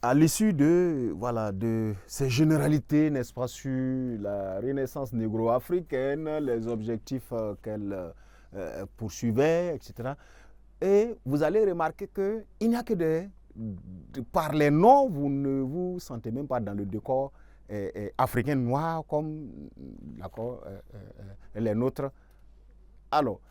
à l'issue de, voilà, de ces généralités, n'est-ce pas, sur la renaissance négro-africaine, les objectifs qu'elle poursuivait, etc. Et vous allez remarquer qu'il n'y a que par les noms, vous ne vous sentez même pas dans le décor africain noir comme les nôtres. Alors,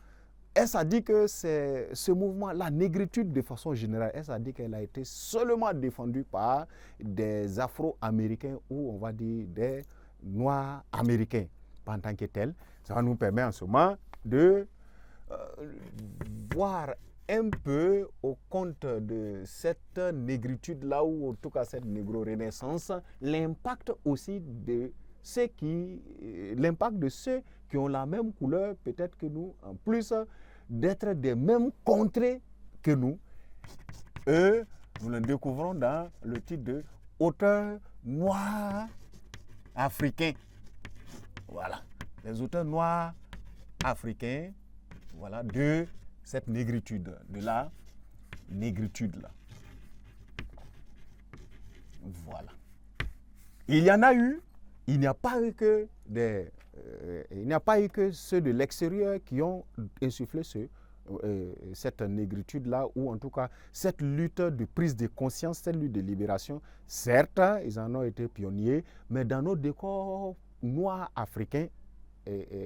est-ce à dire que c'est ce mouvement, la négritude de façon générale, est-ce à dire qu'elle a été seulement défendue par des Afro-Américains ou on va dire des Noirs américains en tant que tels? Ça nous permet en ce moment de voir un peu au compte de cette négritude-là, ou en tout cas cette négro-renaissance, l'impact aussi de l'impact de ceux qui ont la même couleur peut-être que nous, en plus d'être des mêmes contrées que nous. Eux, nous le découvrons dans le titre de auteurs noirs africains. Voilà, les auteurs noirs africains, voilà, de cette négritude, de la négritude là. Voilà. Il y en a eu, il n'y a pas eu que ceux de l'extérieur qui ont insufflé cette négritude-là, ou en tout cas cette lutte de prise de conscience, cette lutte de libération. Certes, ils en ont été pionniers, mais dans nos décors noirs africains,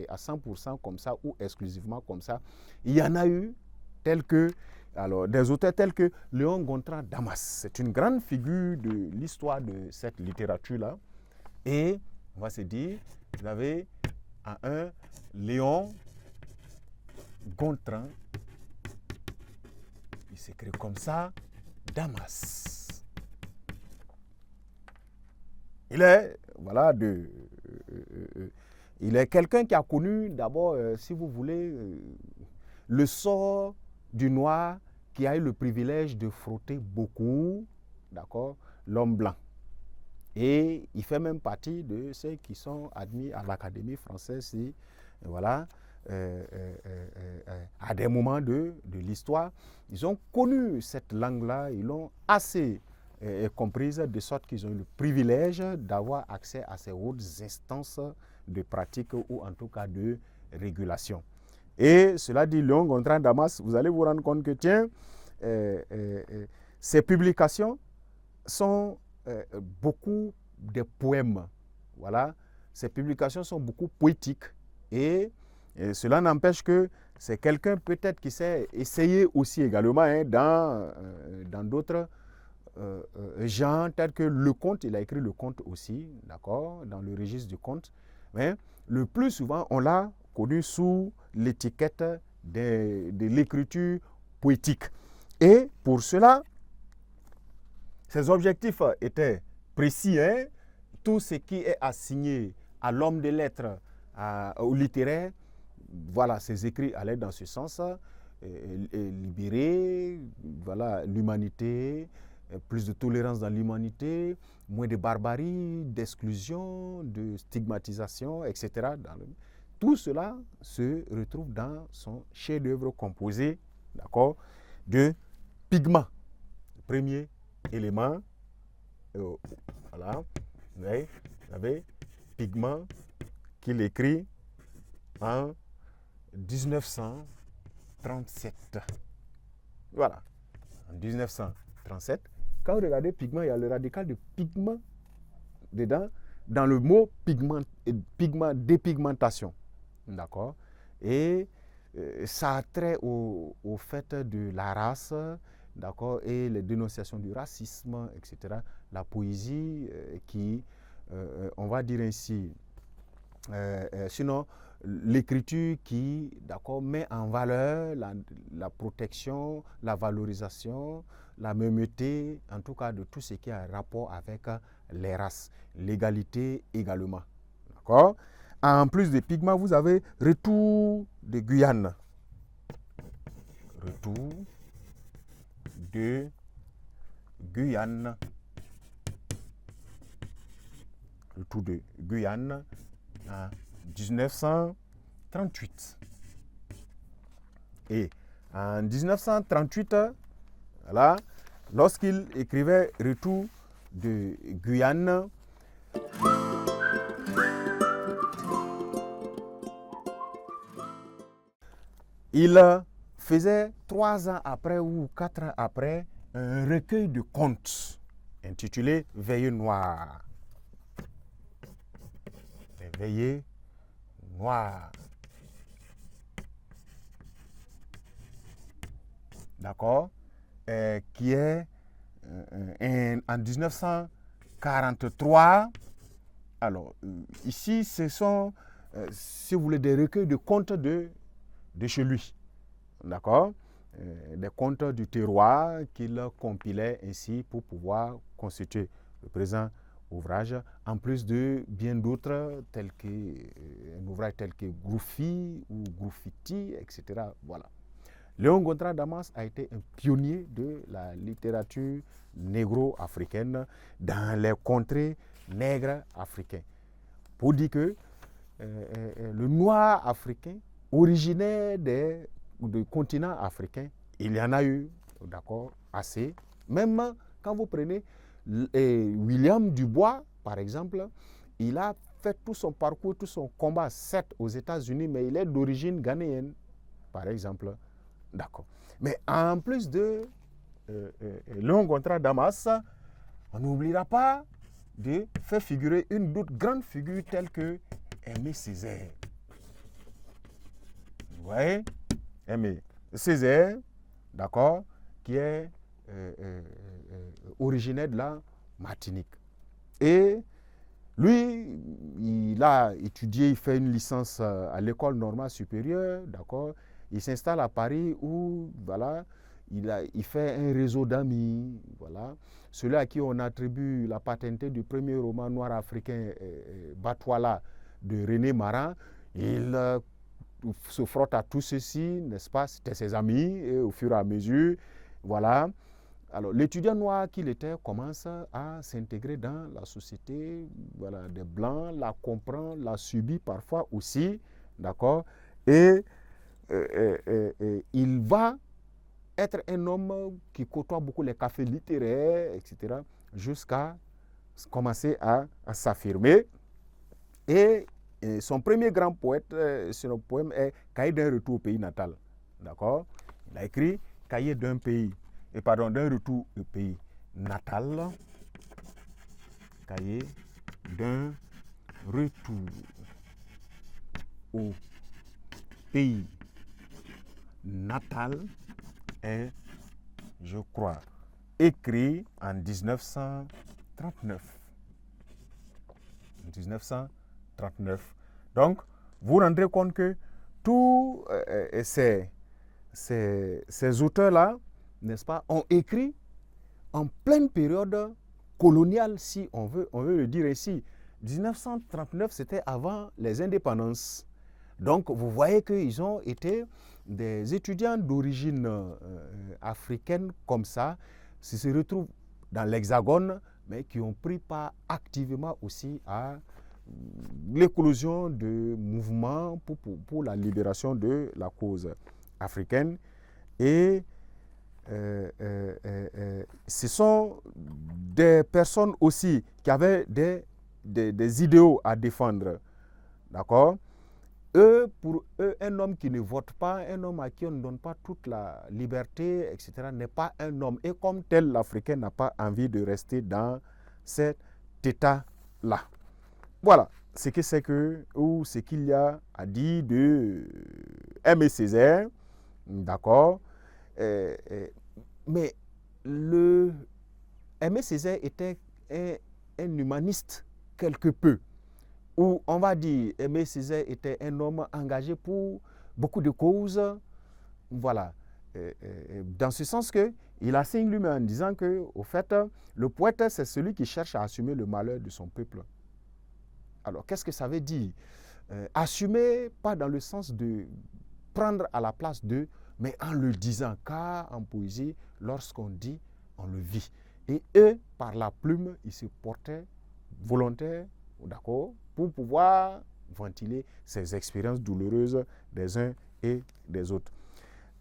à 100% comme ça ou exclusivement comme ça, il y en a eu des auteurs tels que Léon Gontran Damas. C'est une grande figure de l'histoire de cette littérature-là. Et on va se dire, vous avez un Léon Gontran, il s'écrit comme ça, Damas. Il est, voilà, il est quelqu'un qui a connu d'abord, si vous voulez, le sort du noir, qui a eu le privilège de frotter beaucoup, d'accord, l'homme blanc. Et il fait même partie de ceux qui sont admis à l'Académie française, voilà, à des moments de l'histoire. Ils ont connu cette langue-là, ils l'ont assez comprise, de sorte qu'ils ont eu le privilège d'avoir accès à ces hautes instances de pratique ou en tout cas de régulation. Et cela dit, Léon Gontran Damas, vous allez vous rendre compte que, tiens, ces publications sont beaucoup de poèmes. Voilà. Ces publications sont beaucoup poétiques. Et cela n'empêche que c'est quelqu'un peut-être qui s'est essayé aussi également dans d'autres genres tels que le conte. Il a écrit le conte aussi, d'accord, dans le registre du conte. Mais le plus souvent, on l'a connu sous l'étiquette de l'écriture poétique. Et pour cela, ses objectifs étaient précis. Tout ce qui est assigné à l'homme de lettres, au littéraire, voilà, ses écrits allaient dans ce sens. Libérer, voilà, l'humanité, plus de tolérance dans l'humanité, moins de barbarie, d'exclusion, de stigmatisation, etc. Tout cela se retrouve dans son chef-d'œuvre composé, d'accord, de pigments. Le premier élément, voilà, vous avez Pigments qu'il écrit en 1937. Voilà, en 1937. Quand vous regardez pigment, il y a le radical de pigment dedans, dans le mot pigment, dépigmentation. D'accord? Et ça a trait au fait de la race, d'accord, et les dénonciations du racisme, etc. La poésie qui, on va dire ainsi, sinon l'écriture qui, d'accord, met en valeur la protection, la valorisation, la mêmeté, en tout cas de tout ce qui a un rapport avec les races, l'égalité également. D'accord? En plus des pigments, vous avez Retour de Guyane. Retour de Guyane. Retour de Guyane en 1938. Et en 1938, voilà, lorsqu'il écrivait Retour de Guyane. Il faisait 3 ans après ou 4 ans après un recueil de contes intitulé Veillées noires. Les Veillées noires. D'accord, qui est en 1943. Alors, ici, ce sont, si vous voulez, des recueils de contes de chez lui. D'accord, des contes du terroir qu'il compilait ainsi pour pouvoir constituer le présent ouvrage, en plus de bien d'autres, tels que un ouvrage tel que Groufi ou Groufiti, etc. Voilà. Léon Gontran Damas a été un pionnier de la littérature négro-africaine dans les contrées nègres africains. Pour dire que le noir africain, originaire du continent africain, il y en a eu, d'accord, assez. Même quand vous prenez William Dubois, par exemple, il a fait tout son parcours, tout son combat, certes aux États-Unis, mais il est d'origine ghanéenne, par exemple. D'accord. Mais en plus de Léon Gontran Damas, on n'oubliera pas de faire figurer une autre grande figure telle que Aimé Césaire. Vous voyez, Aimé Césaire, d'accord, qui est originaire de la Martinique. Et lui, il a étudié, il fait une licence à l'école normale supérieure, d'accord. Il s'installe à Paris où, voilà, il fait un réseau d'amis, voilà. Celui à qui on attribue la paternité du premier roman noir africain, Batouala, de René Maran, il se frotte à tout ceci, n'est-ce pas? C'était ses amis, et au fur et à mesure, voilà. Alors, l'étudiant noir qu'il était commence à s'intégrer dans la société, voilà, des Blancs, la comprend, la subit parfois aussi, d'accord? Et il va être un homme qui côtoie beaucoup les cafés littéraires, etc., jusqu'à commencer à s'affirmer. Et son premier grand poète, son poème est Cahier d'un retour au pays natal. D'accord? Il a écrit Cahier d'un retour au pays natal. Cahier d'un retour au pays natal est, je crois, écrit en 1939. 1939. Donc, vous vous rendrez compte que tous ces auteurs-là, n'est-ce pas, ont écrit en pleine période coloniale, si on veut le dire ainsi. 1939, c'était avant les indépendances. Donc, vous voyez qu'ils ont été des étudiants d'origine africaine comme ça, qui se retrouvent dans l'Hexagone, mais qui ont pris part activement aussi à l'éclosion de mouvements pour la libération de la cause africaine. Et ce sont des personnes aussi qui avaient des idéaux à défendre. D'accord? Pour eux, un homme qui ne vote pas, un homme à qui on ne donne pas toute la liberté, etc., n'est pas un homme. Et comme tel, l'Africain n'a pas envie de rester dans cet état-là. Voilà ce que c'est que, ou ce qu'il y a à dire de Aimé Césaire. D'accord? Mais Aimé Césaire était un humaniste quelque peu. Où on va dire, Aimé Césaire était un homme engagé pour beaucoup de causes. Voilà. Dans ce sens qu'il assigne lui-même en disant que, au fait, le poète, c'est celui qui cherche à assumer le malheur de son peuple. Alors, qu'est-ce que ça veut dire? Assumer, pas dans le sens de prendre à la place d'eux, mais en le disant, car en poésie, lorsqu'on dit, on le vit. Et eux, par la plume, ils se portaient volontaires, d'accord, pour pouvoir ventiler ces expériences douloureuses des uns et des autres.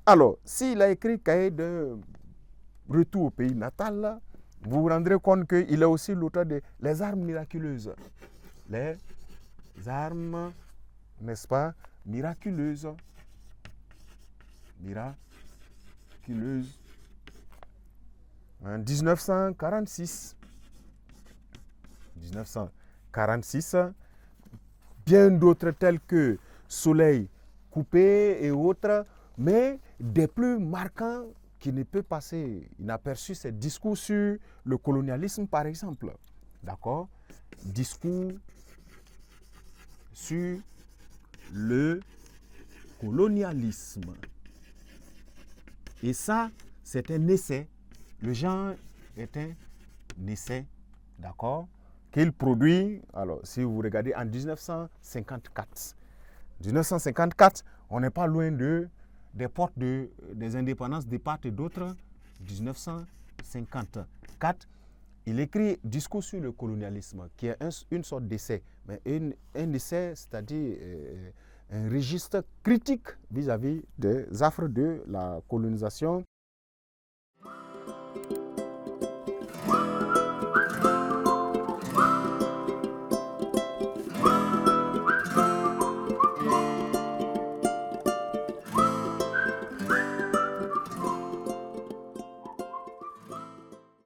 Alors, s'il a écrit Cahier d'un retour au pays natal, vous vous rendrez compte qu'il est aussi l'auteur de Les armes miraculeuses. Les armes, n'est-ce pas, miraculeuses. Miraculeuses. En 1946. 1946. Bien d'autres tels que Soleil coupé et autres, mais des plus marquants qui ne peut passer inaperçu, c'est discours sur le colonialisme, par exemple. D'accord? Discours sur le colonialisme. Et ça, c'est un essai. Le genre est un essai, d'accord, qu'il produit, alors si vous regardez en 1954. 1954, on n'est pas loin des portes des indépendances de part et d'autre. 1954, il écrit Discours sur le colonialisme, qui est une sorte d'essai, mais un essai, c'est-à-dire un registre critique vis-à-vis des affres de la colonisation